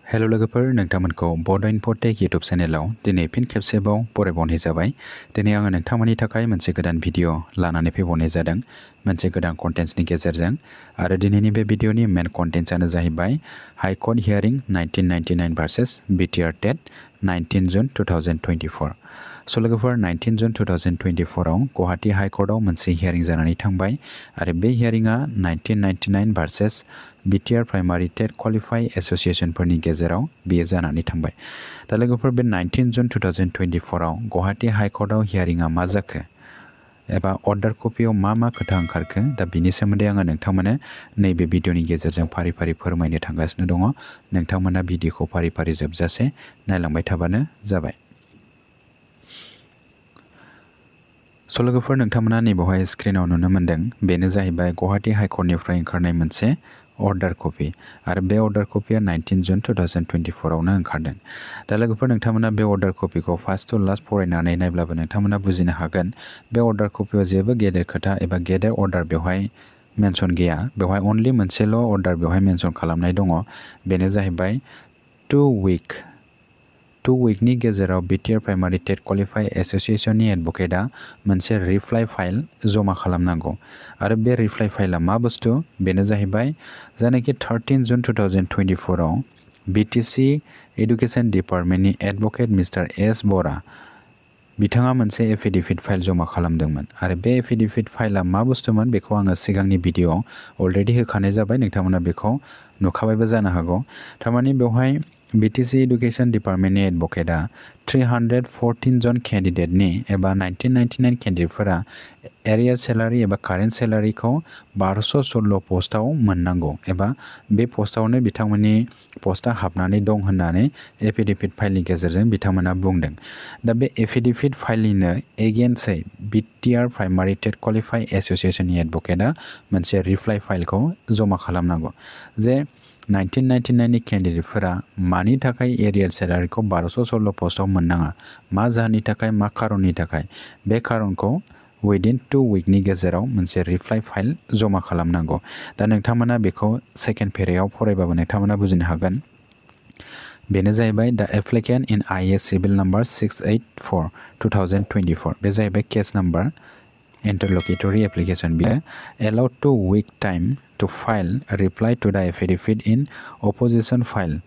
Hello लोगोफोर नोंथांमोनखौ बड' इनफ'टेक YouTube चेनेलाव दिनै fin खेबसेबाव बरायबावनाय जाबाय। दिनै आङो नोंथांमोननि थाखाय मोनसे गोदान भिडिअ लानानै फैबावनाय जादों मोनसे गोदान कन्टेन्ट्सनि गेजेरजों। आरो दिनैनि बे भिडिअनि मेन कन्टेन्ट्सआनो जाहैबाय high court hearing 1999 versus BTR TET 19 June 2024। स' लोगोफोर 19 जुन 2024आव गुवाहाटी हाई कर्टआव मोनसे हियारिं जानानै थांबाय आरो बे हियारिंआ 1999 versus BTR primary TET qualify एस'सिएशनफोरनि गेजेराव बेयो जानानै थांबाय। दा लोगोफोर बे 19 जुन 2024आव गुवाहाटी हाई कर्टआव हियारिंआ मा जाखो एबा अर्डार कपियाव मा खोथा ओंखारखो, दा बिनि सोमोन्दै आङो नोंथांमोननो नैबे भिडिअनि गेजेरजों फारि फारि फोरमायनो थांगासिनो दङ। नोंथांमोना भिडिअखौ फारि फारि जोबजासे नायलांबाय थाबानो जाबाय। स' लोगोफोर नोंथांमोना नैबेवहाय स्क्रिनाव नुनो मोन्दों, बेनो जाहैबाय गुवाहाटी हाई कर्टनिफ्राय ओंखारनाय मोनसे अर्डार कपि आरो बे अर्डार कपिया 19 जुन 2024आवनो ओंखारदों। दा लोगोफोर नोंथांमोना बे अर्डार कपिखौ फार्स्ट टु लास्ट फरायनानै नायब्लाबो नोंथांमोना बुजिनो हागोन बे अर्डार कपियाव जेबो गेदेर खोथा एबा गेदेर अर्डार बेवहाय मेनसन गैया। बेवहाय अनलि मोनसेल' अर्डार बेवहाय मेनसन खालामनाय दङ, बेनो जाहैबाय 2 उइकनि गेजेराव बिटिआर प्राइमारि टेट क्वालिफाइ एस'सिएशननि एडभकेटआ मोनसे रिप्लाइ फाइल जमा खालामनांगौ। आरो बे रिप्लाइ फाइला मा बुस्थु, बेनो जाहैबाय जायनाखि 13 जुन 2024आव बिटिसि एडुकेशन डिपार्टमेन्टनि एडभकेट मिस्टार एस बरा बिथाङा मोनसे एफिडेभिट फाइल जमा खालामदोंमोन। आरो बे एफिडेभिट फाइला मा बुस्थुमोन बेखौ आङो सिगांनि भिडिअआव अलरेडि होखानाय जाबाय, नोंथांमोना बेखौ नुखाबायबो जानो हागौ। थारमाने बेवहाय बिटिसि एडुकेशन डिपार्टमेन्टनि एडभकेटआ 314 जन केन्डिडेटनि एबा 1999 केन्डिडेटफोरा एरिया सेलारि एबा कारेन्ट सेलारिखौ 1216 पस्टआव मोननांगौ एबा बे पस्टआवनो बिथांमोननि पस्टआ हाबनानै दं होननानै एफिडेभिट फाइलनि गेजेरजों बिथांमोना बुंदों। दा बे एफिडेभिट फाइलनिनो एगेन्स्टै बिटिआर प्राइमारि टेट क्वालिफाइ एस'सिएशननि एडभकेटआ मोनसे रिप्लाइ फाइलखौ जमा खालामनांगौ जे 1999 नि केन्डिडेटफोरा मानि थाखाय एरियल सेलारिखौ 1216 पस्टआव मोननाङा, मा जाहोननि थाखाय, मा खारननि थाखाय, बे खारनखौ उइदिन 2 उइकनि गेजेराव मोनसे रिप्लाइ फाइल जमा खालामनांगौ। दा नोंथांमोना बेखौ सेकेन्ड पेरायाव फरायबाबो नोंथांमोना बुजिनो हागोन। बेनो जाहैबाय दा applicant in I S civil number 684 2024, बे जाहैबाय case number interlocutory application be allowed 2 week time to file a reply to the affidavit in opposition file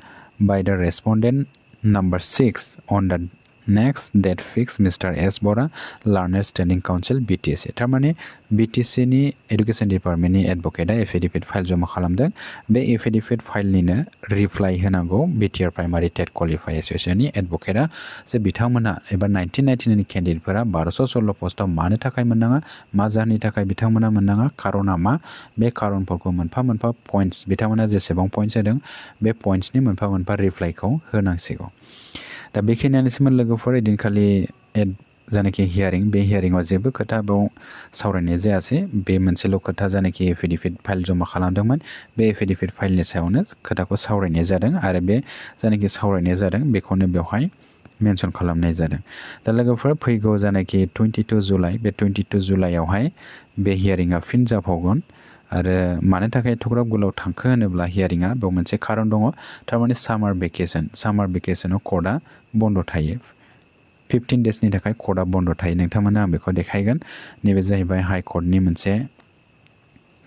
by the respondent number 6 on the next date fixed Mr. S. Bora, Learner Standing Council BTC। थारमाने BTC नि education डिपार्टमेन्टनि एडभकेटआ affidavit file जमा खालामदों। बे affidavit फाइलनिनो reply होनांगौ BTR primary TET qualify एस'सिएशननि एडभकेटआ जे बिथांमोना एबा 1999 नि केन्डिडेटफोरा 1216 पस्टआव मानो थाखाय मोननाङा, मा जाहोननि थाखाय बिथांमोना मोननाङा, खारना मा, बे खारनफोरखौ मोनफा मोनफा पइन्ट्स बिथांमोना जेसेबां पइन्ट्स होदों बे पइन्ट्सनि मोनफा मोनफा रिप्लाइखौ होनांसिगौ। दा बेखिनियानोसैमोन लोगोफोर इदिनखालि जानाखि हियारिं, बे हियारिंआव जेबो खोथा बेयाव सावरायनाय जायासै। बे मोनसेल' खोथा जानाखि एफिडेभिट फाइल जमा खालामदोंमोन बे एफिडेभिट फाइलनि सायावनो खोथाखौ सावरायनाय जादों आरो बे जानाखि सावरायनाय जादों बेखौनो बेवहाय मेनसन खालामनाय जादों। दा लोगोफोर फैगौ जानाखि 22 जुलाइ, बे 22 जुलाइआवहाय बे हियारिंआ फिन जाबावगोन। आरो मानो थाखाय एथ'ग्राब गोलाव थांखो होनोब्ला हियारिंआ बेयाव मोनसे खारन दङ, थारमाने सामार भेकेसनाव कर्टआ बन्द' थायो। 15 डेजनि थाखाय कर्टआ बन्द' थायो। नोंथांमोना आं बेखौ देखायगोन। नैबे जाहैबाय हाई कर्टनि मोनसे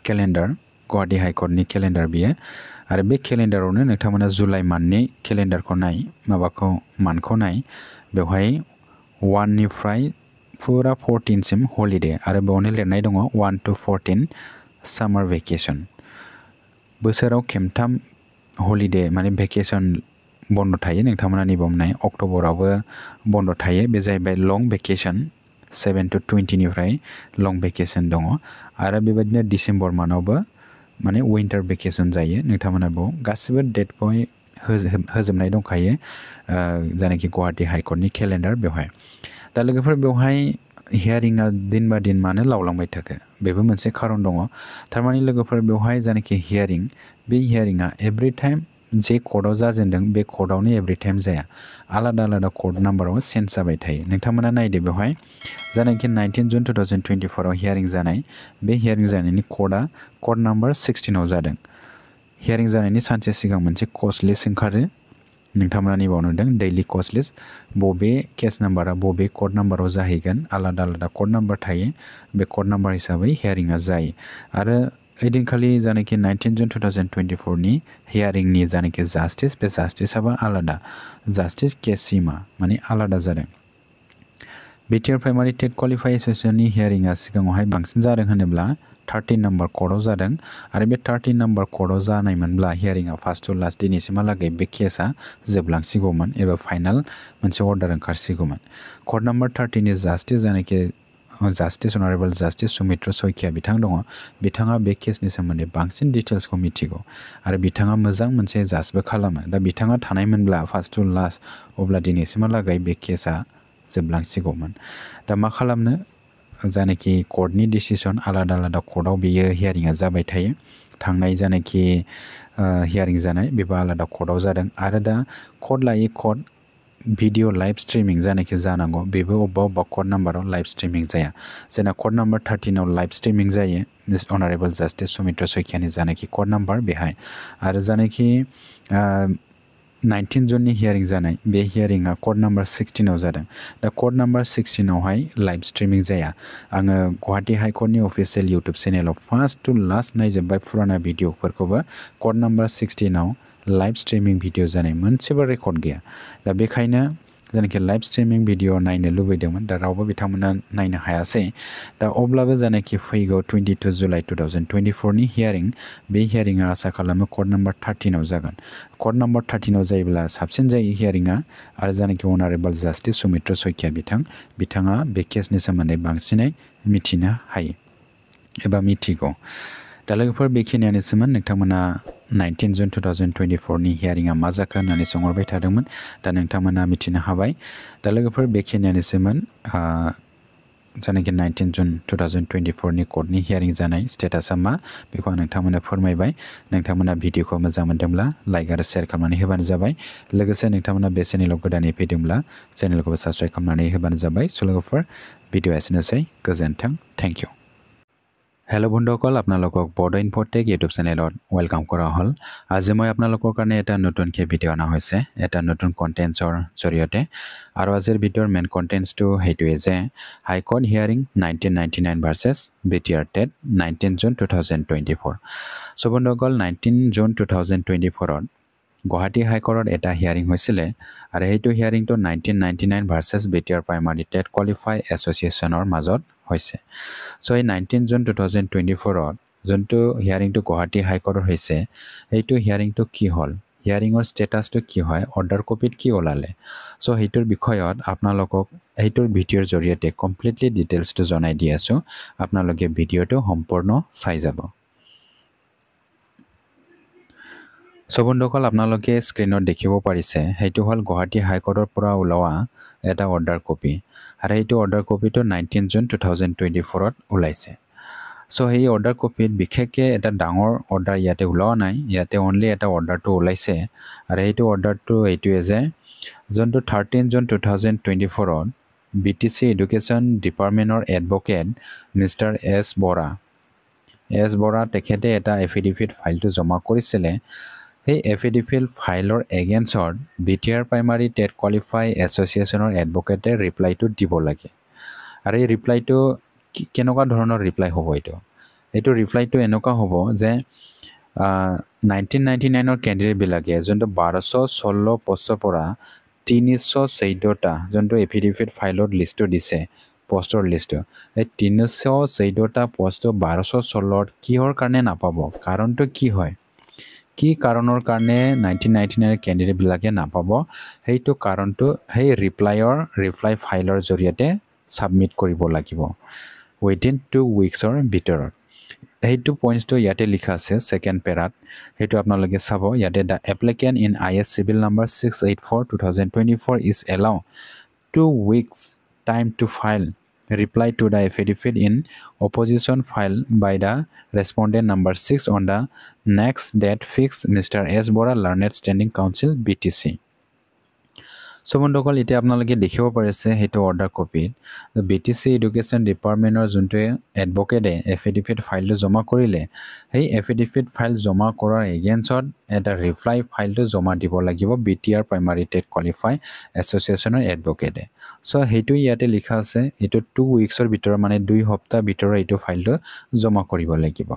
केलेन्डार, गुवाहाटी हाई कर्टनि केलेन्डार बियो। आरो बे केलेन्डारावनो नोंथांमोना जुलाइ मान्थनि केलेन्डारखौ नाय, मान्थखौ नाय, बेवहाय 1 निफ्राय फुरा 14 सिम हलिडे आरो बेयावनो लिरनाय दङ 1 to 14 सामार भेकेसन। बोसोराव खेमथाम हलिडे माने भेकेसन बन्द' थायो। नोंथांमोना नैबाव नाय, अक्ट'बरावबो बन्द' थायो, बे जाहैबाय लं भेकेसन, 7 to 20 निफ्राय लं भेकेसन दङ। आरो बेबायदिनो डिसेम्बर मान्थआवबो माने विन्टार भेकेसन जायो। नोंथांमोना बेयाव गासिबो डेट बेवहाय होजोबनाय दंखायो जायनाखि गुवाहाटी हाई कर्टनि केलेन्डार बेवहाय। दा लोगोफोर बेवहाय हियारिंआ दिन बा दिन मानो लावलांबाय थाखो, बेबो मोनसे खारन दङ। थारमाने लोगोफोर बेवहाय जायनाखि हियारिं, बे हियारिंआ एभ्रि टाइम जे कर्टआव जाजेनदों बे कर्टआवनो एभ्रि टाइम जाया, आलादा आलादा कर्ट नाम्बाराव चेन्ज जाबाय थायो। नोंथांमोना नायदो बेवहाय जायनाखि 19 जुन 2024आव हियारिं जानाय, बे हियारिं जानायनि कर्टआ कर्ट नाम्बार 16आव जादों। हियारिं जानायनि सानसे सिगां मोनसे कज लिस्ट ओंखारो, नोंथांमोना निबावनो नुदों डेइलि कस्ट लिस्ट बबे केस नाम्बारा बबे कर्ट नाम्बाराव जाहैगोन आलादा आलादा कर्ट नाम्बार थायो बे कर्ट नाम्बार हिसाबै हियारिंआ जायो आरो ओइदिनखालि जानाखि 19 जुन 2024 नि हियारिंनि जानाखि जास्टिस बे जास्टिसआबो आलादा जास्टिस केसिमा माने आलादा जादों बिटिआर प्राइमारि टेट क्वालिफाइ एसोसिएशननि हियारिंआ सिगाङावहाय बांसिन जादों होनोब्ला 13 नम्बर कर्टआव जादों आरो बे 13 नम्बर कर्टआव जानायमोनब्ला हियारिंआ फार्स्ट टु लास्ट दिनैसिमहालागै बे केसआ जोबलांसिगौमोन एबा फाइनाल मोनसे अर्डार ओंखारसिगौमोन कर्ट नम्बर 13 नि जास्टिस जानाखि जास्टिस अनारेबल जास्टिस सुमित्र सयकिया बिथां दङ बिथाङा बे केसनि सोमोन्दै बांसिन डिटेल्सखौ मिथिगौ आरो बिथाङा मोजां मोनसे जाजबो खालामो दा बिथाङा थानायमोनब्ला फार्स्ट टु लास्ट अब्ला दिनैसिमहालागै बे केसआ जोबलांसिगौमोन दा मा खालामनो जानाखि कर्टनि डिसिसन आलादा आलादा कर्टआव बेयो हियारिंआ जाबाय थायो थांनाय जानाखि हियारिं जानाय बेबो आलादा कर्टआव जादों आरो दा कर्ट लायै कर्ट भिडिअ लाइभ स्ट्रिमिं जानाखि जानांगौ बेबो अबेबा कर्ट नाम्बाराव लाइभ स्ट्रिमिं जाया जोंना कर्ट नाम्बार 13 आव लाइभ स्ट्रिमिं जायो अनारेबल जास्टिस सुमित्र सयकियानि जानाखि कर्ट नाम्बार बेहाय आरो जानाखि 19 जुननि हियारिं जानाय बे हियारिंआ कर्ट नाम्बार 16 आव जादों दा कर्ट नाम्बार 16 आवहाय लाइभ स्ट्रिमिं जाया आङो गुवाहाटी हाइकर्टनि अफिसियेल इउटुब चेनेलाव फार्स्ट टु लास्ट नायजोब्बाय फुराना भिडिअफोरखौबो कर्ट नाम्बार 16 आव लाइभ स्ट्रिमिं भिडिअ जानाय मोनसेबो रेकर्ड गैया दा बेखायनो जानाखि लाइभ स्ट्रिमिं भिडिअ नायनो लुबैदोंमोन दा रावबो बिथांमोना नायनो हायासै दा अब्लाबो जानाखि फैगौ 22 जुलाइ 2024 नि हियारिं बे हियारिंआ आसा खालामो कर्ट नाम्बार 13 आव जागोन कर्ट नाम्बार 13 आव जायोब्ला साबसिन जायो हियारिंआ आरो जानाखि अनारेबल जास्टिस सुमित्र सयकिया बिथाङा बे केसनि सोमोन्दै बांसिनै मिथिनो हायो एबा मिथिगौ दा लोगोफोर बेखिनियानोसोमोन नोंथांमोना 19 जुन 2024 नि हियारिंआ मा जाखो होननानै सोंहरबाय थादोंमोन दा नोंथांमोना मिथिनो हाबाय दा लोगोफोर बेखिनियानोसोमोन जानाखि 19 जुन 2024 नि कर्टनि हियारिं जानाय स्टेटासा मा बेखौ आं नोंथांमोननो फोरमायबाय नोंथांमोना भिडिअखौ मोजां मोनदोंब्ला लाइक आरो शेयार खालामनानै होबानो जाबाय लोगोसे नोंथांमोना बे चेनेलाव गोदानै फैदोंब्ला चेनेलखौबो साबस्क्राइब खालामनानै होबानो जाबाय स' लोगोफोर भिडिअ एसेनोसै गोजोन्थों थैंक यू हेलो बंधुসকল আপোনালোকক বড়ো ইনফোটেক ইউটিউব চেনেলত ওয়েলকাম কৰা হ'ল আজি মই আপোনালোকৰ কাৰণে এটা নতুনকৈ ভিডিঅ' অনা হৈছে এটা নতুন কণ্টেণ্টছৰ জৰিয়তে আৰু আজিৰ ভিডিঅ'ৰ মেইন কণ্টেণ্টছটো সেইটোৱে যে high court hearing 1999 versus BTR TET 19 June 2024 চ' বন্ধুসকল 19 জুন 2024ত গুৱাহাটী হাইকোৰ্টত এটা হিয়াৰিং হৈছিলে আৰু সেইটো হিয়াৰিংটো 1999 versus BTR primary TET qualify এছ'চিয়েশ্যনৰ মাজত হৈছে চ' এই 19 জুন 2024ত যোনটো হিয়াৰিংটো গুৱাহাটী হাইকোৰ্টত হৈছে সেইটো হিয়াৰিংটো কি হ'ল হিয়াৰিঙৰ ষ্টেটাছটো কি হয় অৰ্ডাৰ কপিত কি ওলালে চ' সেইটোৰ বিষয়ত আপোনালোকক এইটোৰ ভিডিঅ'ৰ জৰিয়তে কমপ্লিটলি ডিটেইলছটো জনাই দি আছোঁ আপোনালোকে ভিডিঅ'টো সম্পূৰ্ণ চাই যাব চ' বন্ধুসকল আপোনালোকে স্ক্ৰীনত দেখিব পাৰিছে সেইটো হ'ল গুৱাহাটী হাইকোৰ্টৰ পৰা ওলোৱা এটা অৰ্ডাৰ কপি আৰু এইটো অৰ্ডাৰ কপিটো 19 জুন 2024ত ওলাইছে চ' সেই অৰ্ডাৰ কপিত বিশেষকৈ এটা ডাঙৰ অৰ্ডাৰ ইয়াতে ওলোৱা নাই ইয়াতে অনলি এটা অৰ্ডাৰটো ওলাইছে আৰু সেইটো অৰ্ডাৰটো এইটোৱে যে যোনটো 13 জুন 2024ত BTC এডুকেশ্যন ডিপাৰ্টমেণ্টৰ এডভকেট মিষ্টাৰ এছ বৰা তেখেতে এটা এফিডেভিট ফাইলটো জমা কৰিছিলে সেই এফিডেভিট ফাইলৰ এগেইনষ্টত বিটিআৰ প্ৰাইমাৰী টেট কোৱালিফাই এছ'চিয়েশ্যনৰ এডভকেটে ৰিপ্লাইটো দিব লাগে আৰু এই ৰিপ্লাইটো কেনেকুৱা ধৰণৰ ৰিপ্লাই হ'ব এইটো ৰিপ্লাইটো এনেকুৱা হ'ব যে 1999ৰ কেণ্ডিডেটবিলাকে যোনটো 1216 পষ্টৰ পৰা 314টা যোনটো এফিডেভিট ফাইলত লিষ্টটো দিছে পোষ্টৰ লিষ্টটো এই 314টা পোষ্ট 1216ত কিহৰ কাৰণে নাপাব কাৰণটো কি হয় কি কাৰণৰ কাৰণে 1999ৰ কেণ্ডিডেটবিলাকে নাপাব সেইটো কাৰণটো সেই ৰিপ্লাই ফাইলৰ জৰিয়তে সাবমিট কৰিব লাগিব উইদিন 2 উইকছৰ ভিতৰত সেইটো পইণ্টছটো ইয়াতে লিখা আছে সেকেন্ড পেৰাত সেইটো আপোনালোকে চাব ইয়াতে the applicant in IS civil number 684/2024 is allow 2 weeks time to file reply to the affidavit in opposition filed by the respondent number 6 on the next date fixed Mr. S. Bora Learned Standing Council BTC so বন্ধুসকল এতিয়া আপোনালোকে দেখিব পাৰিছে হেতু order copy BTC education ডিপাৰ্টমেন্টৰ যোনটো এডভোকেটে affidavit ফাইলটো জমা কৰিলে সেই এফিডেভিট ফাইল জমা কৰাৰ এগেইনষ্টত এটা ৰিপ্লাই ফাইলটো জমা দিব লাগিব বিটিআৰ প্ৰাইমাৰী টেট কোৱালিফাই এছ'চিয়েশ্যনৰ এডভোকেটে সো হেতু ইয়াতে লিখা আছে এটো 2 উইকছৰ ভিতৰত মানে 2 সপ্তাহ ভিতৰত এটো ফাইলটো জমা কৰিব লাগিব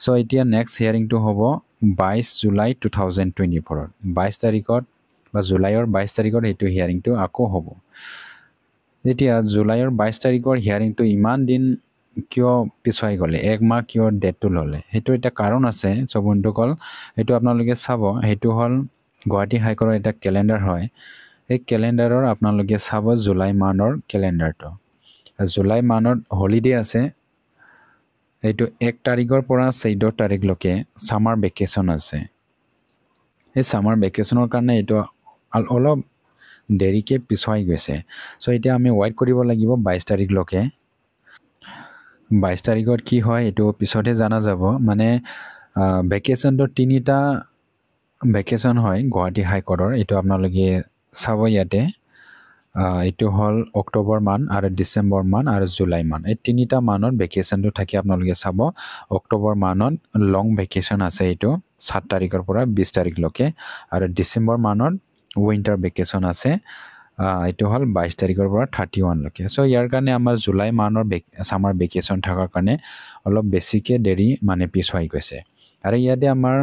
সো এতিয়া নেক্সট হিয়াৰিংটো হ'ব 22 জুলাই 2024 22 তাৰিখত বা জুলাইৰ 22 তাৰিখৰ হেতু হিয়াৰিংটো আকৌ হ'ব এতিয়া জুলাইৰ 22 তাৰিখৰ হিয়াৰিংটো ইমান দিন কিয় পিছাই গলে এক মাহ কিয় ডেটটো ললে হেতু এটা কাৰণ আছে সো বন্ধুসকল হেতু আপোনালোকে চাব হেতু হল গুৱাহাটী হাইকোৰ্টৰ এটা ক্যালেন্ডাৰ হয় এই ক্যালেন্ডাৰৰ আপোনালোকে চাব জুলাই মাহৰ ক্যালেন্ডাৰটো জুলাই মাহত হলিডে আছে এইটো 1 তাৰিখৰ পৰা 14 তাৰিখলৈকে সামাৰ ভেকেশন আছে এই সামাৰ ভেকেশনৰ কাৰণে এইটো অলপ দেৰিকে পিছাই গৈছে সো এতিয়া আমি ওয়েট কৰিব লাগিব 22 তাৰিখলৈকে 22 তাৰিখত কি হয় এইটো পিছতে জানা যাব মানে ভেকেশনটো তিনিটা ভেকেশন হয় গুৱাহাটী হাইকোৰ্টৰ এইটো আপোনালোকে চাব ইয়াতে এইটো হল অক্টোবৰ মান আৰু ডিসেম্বৰ মান আৰু জুলাই মান এই তিনিটা মানত ভেকেশনটো থাকি আপোনালোকে চাব অক্টোবৰ মানত লং ভেকেশন আছে এইটো 7 তাৰিখৰ পৰা 20 তাৰিখলৈকে আৰু ডিসেম্বৰ মানত উইন্টাৰ ভেকেশন আছে এইটো হল 22 তাৰিখৰ পৰা 31 লৈকে সো ইয়াৰ কাৰণে আমাৰ জুলাই মাহৰ সামাৰ ভেকেশন থাকাৰ কাৰণে অলপ বেছিকে দেৰি মানে পিছাই গৈছে আৰু ইয়াতে আমাৰ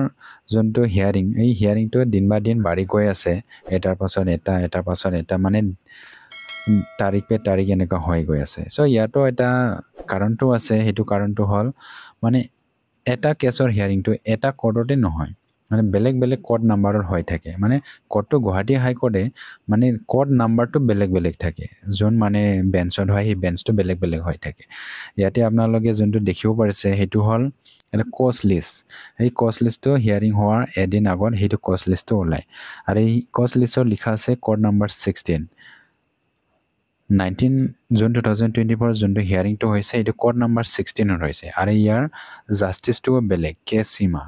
যোনটো হিয়াৰিং এই হিয়াৰিংটো দিন বা দিন বাঢ়ি গৈ আছে এটাৰ পাছত এটা মানে তাৰিখ পে তাৰিখ এনেকা হৈ গৈ আছে সো ইয়াতো এটা কাৰণটো আছে হেতু কাৰণটো হল মানে এটা কেছৰ হিয়াৰিংটো এটা কোৰ্টতে নহয় মানে বেলেগ বেলেগ কোৰ্ট নাম্বাৰৰ হৈ থাকে মানে কোৰ্টটো গুৱাহাটী হাইকোৰ্টে মানে কোৰ্ট নাম্বাৰটো বেলেগ থাকে যোন মানে বেঞ্চত হয় এই বেঞ্চটো বেলেগ হৈ থাকে ইয়াতে আপোনালোকে যোনটো দেখিব পাৰিছে হেতু হল এটা কোচ লিষ্ট এই কোচ লিষ্টটো হিয়াৰিং হোৱাৰ এদিন আগত হেতু কোচ লিষ্টটো ওলাই আৰু এই কোচ লিষ্টত লিখা আছে কোৰ্ট নাম্বাৰ 16 19 জুন 2024 যোনটো হিয়াৰিংটো হৈছে এটো কোড নাম্বাৰ 16 হৈছে আৰু ইয়াৰ জাস্টিসটো বেলেগ কেছ সীমা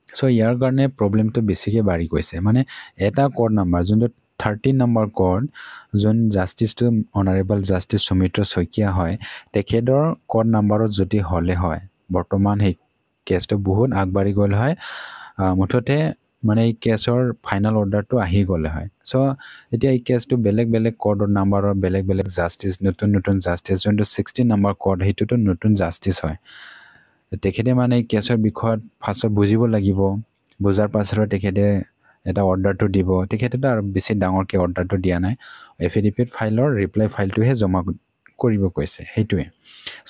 সো ইয়াৰ কাৰণে প্ৰবলেমটো বেছিকে বাঢ়ি গৈছে মানে এটা কোড নাম্বাৰ যোনটো 13 নম্বৰ কোড যোন জাস্টিসটো অনাৰেবল জাস্টিস সুমিত্ৰ শইকীয়া হয় তেখেতৰ কোড নাম্বাৰত যদি হলে হয় বৰ্তমান এই কেছটো বহুত আগবাঢ়ি গল হয় মুঠতে মানে এই কেছৰ ফাইনাল অৰ্ডাৰটো আহি গলে হয় সো এতিয়া এই কেছটো বেলেগ কোডৰ নাম্বাৰৰ বেলেগ জাস্টিস নতুন জাস্টিস যোনটো 16 নম্বৰ কোড হেতুটো নতুন জাস্টিস হয় তেখেতে মানে এই কেছৰ বিষয়ত ফাৰ্স্ট বুজিব লাগিব বুজাৰ পাছৰ তেখেতে এটা অৰ্ডাৰটো দিব তেখেতে আৰু বেছি ডাঙৰকে অৰ্ডাৰটো দিয়া নাই এফিডেভিট ফাইলৰ ৰিপ্লাই ফাইলটোহে জমা কৰিব কৈছে হেতুৱে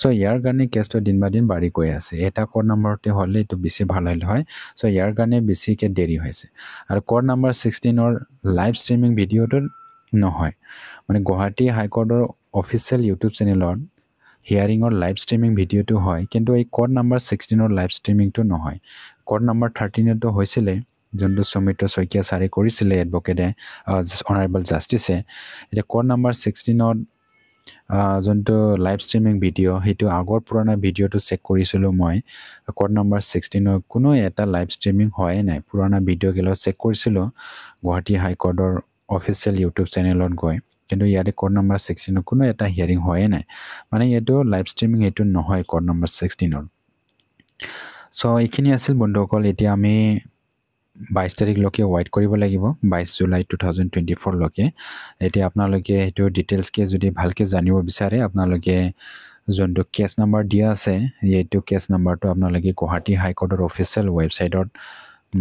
সো ইয়াৰ কাৰণে কেছটো দিন বা দিন বাঢ়ি গৈ আছে এটা কোড নাম্বাৰতে হলে এটো বেছি ভাল হয় সো ইয়াৰ কাৰণে বেছিকে দেৰি হৈছে আৰু কোড নাম্বাৰ 16 ৰ লাইভ ষ্ট্ৰীমিং ভিডিওটো নহয় মানে গুৱাহাটী হাইকোৰ্টৰ অফিচিয়েল ইউটিউব চেনেলত হিয়াৰিংৰ লাইভ ষ্ট্ৰীমিং ভিডিওটো হয় কিন্তু এই কোড নাম্বাৰ 16 ৰ লাইভ ষ্ট্ৰীমিংটো নহয় কোড নাম্বাৰ 13 টো হৈছিলে যোনটো সুমিত্ৰ শইকীয়া সাৰে কৰিছিলে এডভোকেটে অনাৰেবল জাস্টিসে এটা কোড নাম্বাৰ 16 ত যোনটো লাইভ ষ্ট্ৰীমিং ভিডিও হেতু আগৰ পুৰণা ভিডিওটো চেক কৰিছিলো মই কোড নাম্বাৰ 16 ৰ কোনো এটা লাইভ ষ্ট্ৰীমিং হয় নাই পুৰণা ভিডিও গেল চেক কৰিছিলো গুৱাহাটী হাইকোৰ্টৰ অফিচিয়েল ইউটিউব চেনেলত গৈ কিন্তু ইয়াতে কোড নাম্বাৰ 16 ৰ কোনো এটা হিয়াৰিং হয় নাই মানে এটো লাইভ ষ্ট্ৰীমিং এটো নহয় কোড নাম্বাৰ 16 ৰ সো এইখিনি আছিল বন্ধুসকল এতিয়া আমি 22 তাৰিখলৈকে ওয়েট কৰিব লাগিব 22 জুলাই 2024 লৈকে এতিয়া আপোনালোকে হেতু ডিটেইলছ কে যদি ভালকে জানিব বিচাৰে আপোনালোকে যোনটো কেছ নাম্বাৰ দিয়া আছে এইটো কেছ নাম্বাৰটো আপোনালোকে গুৱাহাটী হাইকোৰ্টৰ অফিচিয়েল ৱেবসাইটত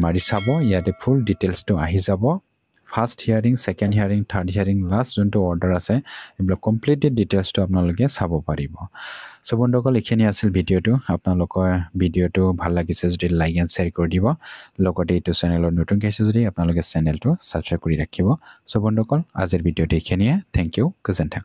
মাৰি চাব ইয়াতে ফুল ডিটেইলছটো আহি যাব first hearing second hearing third hearing last যোনটো অৰ্ডাৰ আছে এইবিলাক কমপ্লিটেড ডিটেইলছটো আপোনালোকে চাব পাৰিব সো বন্ধুসকল এইখিনি আছিল ভিডিওটো আপোনালোকৰ ভিডিওটো ভাল লাগিছে যদি লাইক এণ্ড শ্বেয়াৰ কৰি দিব লগতে এইটো চেনেলৰ নতুন কেছে যদি আপোনালোকে চেনেলটো সাবস্ক্ৰাইব কৰি ৰাখিব সো বন্ধুসকল আজিৰ ভিডিওটো এইখিনিয়ে থ্যাংক ইউ গজেন্থা